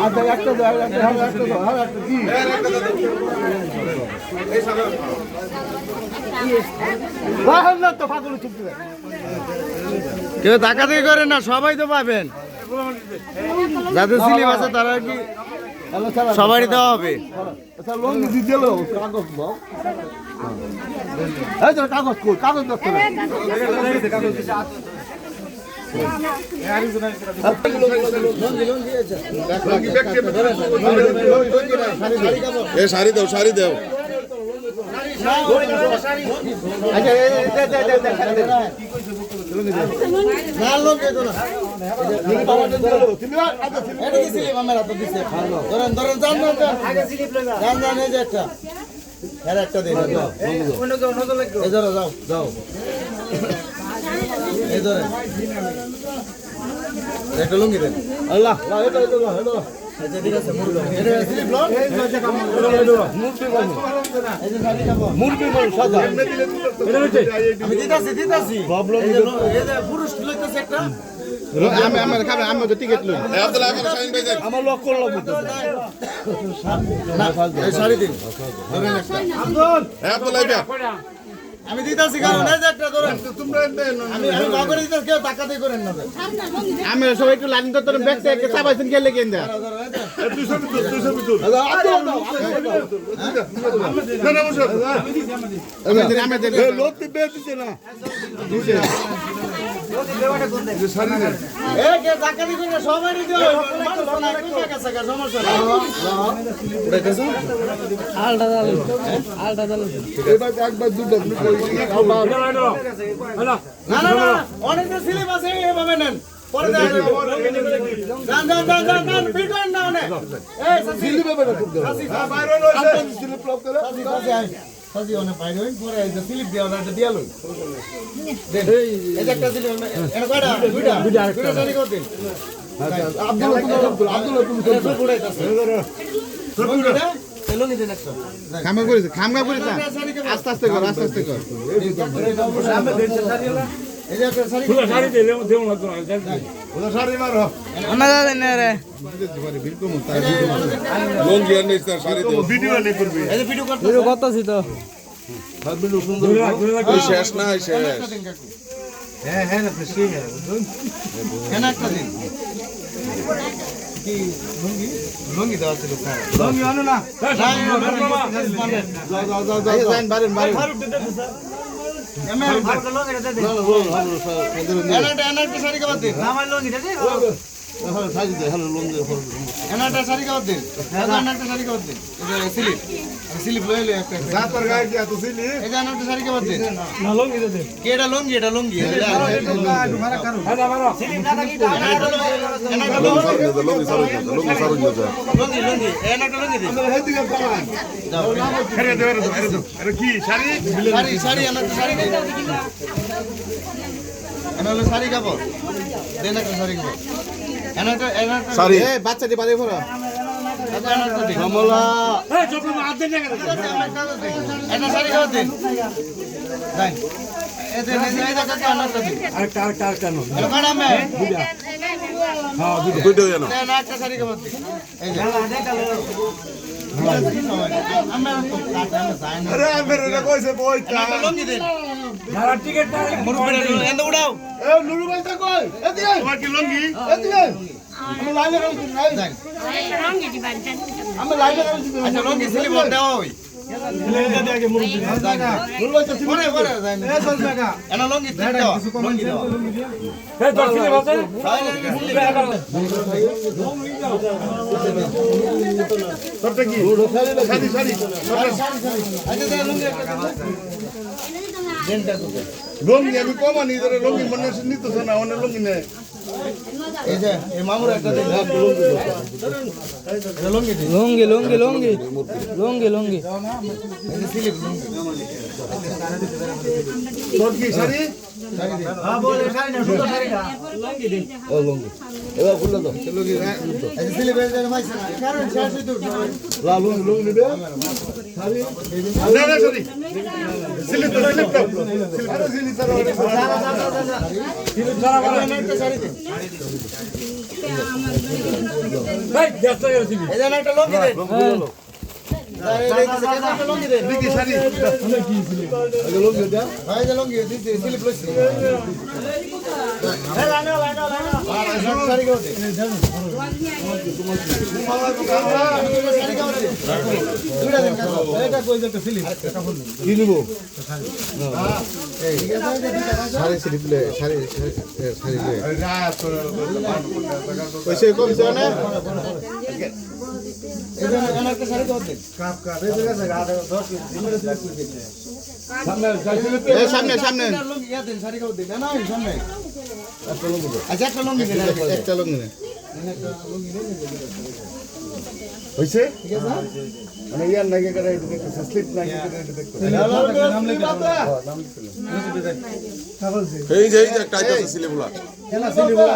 আচ্ছা একটা দাও একটা কি তো ফাগুলো চুপতে কেউ তাকাতাকি করেন না, সবাই তো পাবেন। যাদের স্লিপ আছে তারা কি সবারই দেওয়া হবে। লঙ্গি দিয়ে দিল কাগজ দাও। এই তো কাগজ কই কাগজ দাও। শাড়ি দাও শাড়ি দাও। একটা লুঙ্গি দেন। আল্লাহ আমি টিকিট লই আমার লক করলাম শাড়ি দিন। আমি দিতাছি কারণ একটা ধরেন আমি বাগরে দিতাছি, কেউ টাকাতে করেন না। আমি সবাই একটু লাইন করতে ব্যাগ থেকে চাবাইছেন গেলে কেন দেয় একবার দুটো অনেক স্লিপ আছে এভাবে নেন। পরে দেখা যাবে। যান যান যান যান যান ফিট করেন না অনেক। এই সাসি সাসি বাইরে লইছে স্লিপ লক করে সাসি সাসি আই সাসি অনেক বাইরে হই পরে এই স্লিপ দেওয়া না দিয়া লই দেন। এই একটা স্লিপ এটা কয়টা দুইটা সারি করে দিন। আব্দুল্লাহ তুমি সব উড়াইতাছে সব উড়াইতা তেলনি দেন একটা খামা করেছে আস্তে আস্তে কর আস্তে আস্তে কর এই যে একটা সারি শাড়ি দিলে দেও না তো ওটা সারি মারো আমরা জানেন না রে লঙ্গি আর নেই স্যার শাড়ি দাও। ভিডিও লে করবি এই যে ভিডিও করতে কত আছে তো শেষ না শেষ। হ্যাঁ হ্যাঁ না বেশি কেন একটা দিন কি লুঙ্গি লুঙ্গি দেওয়া ছিল স্যার। লঙ্গি আনো না যাও যান বারেন এমএল ভালো লুঙ্গি দে দে এনাটা শাড়ি কাবাদ দিন আমার লুঙ্গি দে দে সাজি দে হ্যালো লঙ্গি এনাটা শাড়ি কাবাদ দিন এনাটা শাড়ি কাবাদ দিন এই স্লিপ স্লিপ লইলে একটা রাত পর গায়ে কি তুই লি এই যে এনাটা শাড়ি কাবাদ দিন না লঙ্গি দে দে কে এটা লুঙ্গি এটা লুঙ্গি হ্যাঁ মারো স্লিপ না থাকি এনাটা লঙ্গি সারুন যা লুঙ্গি লুঙ্গি এনাটা লুঙ্গি দিন হেদিকে পালান আরে দে আরে কি শাড়ি শাড়ি শাড়ি এনাটা শাড়ি দিন এনাটা শাড়ি কাবাদ দেন একটা শাড়ি কাবাদ এনাটা শাড়ি এই বাচ্চা দি বাড়ি পড়া এনাটা দিন কমলা এই চুপ না হাত দে না এটা শাড়ি কাবাদ দিন দেন এতে এই জায়গা তো এনাটা দিন আরেকটা নো এটা কাটা মে হ্যাঁ দুটো জানো। দেন একটা শাড়ি কাবাদ দিন এই যে আমরা তো কাটা না যাই না আরে মেরে কইছে বইতা এনাটা লুঙ্গি দিন যারা টিকিট না মুরুবড়ে এন্ড উড়াও এ নুরু ভাইটা কই এদিকে তোমার কি লঙ্গি এদিকে আমি লাইনে গেছি নাই দেন আমি লাইনে গেছি আচ্ছা লুঙ্গি স্লিপ দাও ওই নুরু ভাইটা পরে পরে যাই এ চল জায়গা এনা লুঙ্গি দাও লুঙ্গি দাও এই তোর কি বাজে তোরটা কি শাড়ি শাড়ি আচ্ছা দেন লুঙ্গি একটা দেনটা তো লঙ্গি আমি কমানি ধরে লঙ্গি মনে নিতেছ না অনেক লঙ্গি নেই এই যে এই মামুর একটা দেন লুঙ্গি দিন লুঙ্গি লুঙ্গি লুঙ্গি লুঙ্গি লুঙ্গি এই যে স্লিপ লুঙ্গি তোর কি শাড়ি হ্যাঁ বলে শাড়ি না সুন্দর শাড়ি না লুঙ্গি দিন ও লঙ্গি এবার খুলে দাও লঙ্গি এই যে স্লিপ এর জন্য মাইছে না কারণ শাড়ি তো লা লঙ্গি লঙ্গি নিবে শাড়ি না না সরি সিলিপ তো সিলিপ তো আরে সিলি স্যার স্লিপ ছাড়া বলে একটা শাড়ি দিন ভাই ব্যস্ত হয়ে গেছিলি এই দেন একটা লঙ্গি দেন একটা লঙ্গি দেন কি শাড়ি ভাই যে লঙ্গি দিতে স্লিপ লইছি এই লাইনা লাইনা লাইনা আর শাড়ি কেউ দে শাড়ি কেউ দে দুইটা দেন এটা কই একটা স্লিপ কি নিব শাড়ি স্লিপ লে শাড়ি শাড়ি লে আরে না তোর পয়সা কমছে না এটা এখানে একটা শাড়ি দাও দেন কাপ কাপ এই জায়গা থেকে 10 দিনের স্লিপ কইছে এই সামনে সামনে লঙ্গি ইয়া দেন শাড়ি কাউ দেন না সামনে আচ্ছা একটা লঙ্গি দেন একটা লঙ্গি দেন হইছে ঠিক আছে মানে ইয়ার নাকি করে একটু দেখতে স্লিপ নাকি করে একটু দেখতে নাম লিখে এই যে একটা আইতাছে ছেলেগুলা কেন সিলি বলা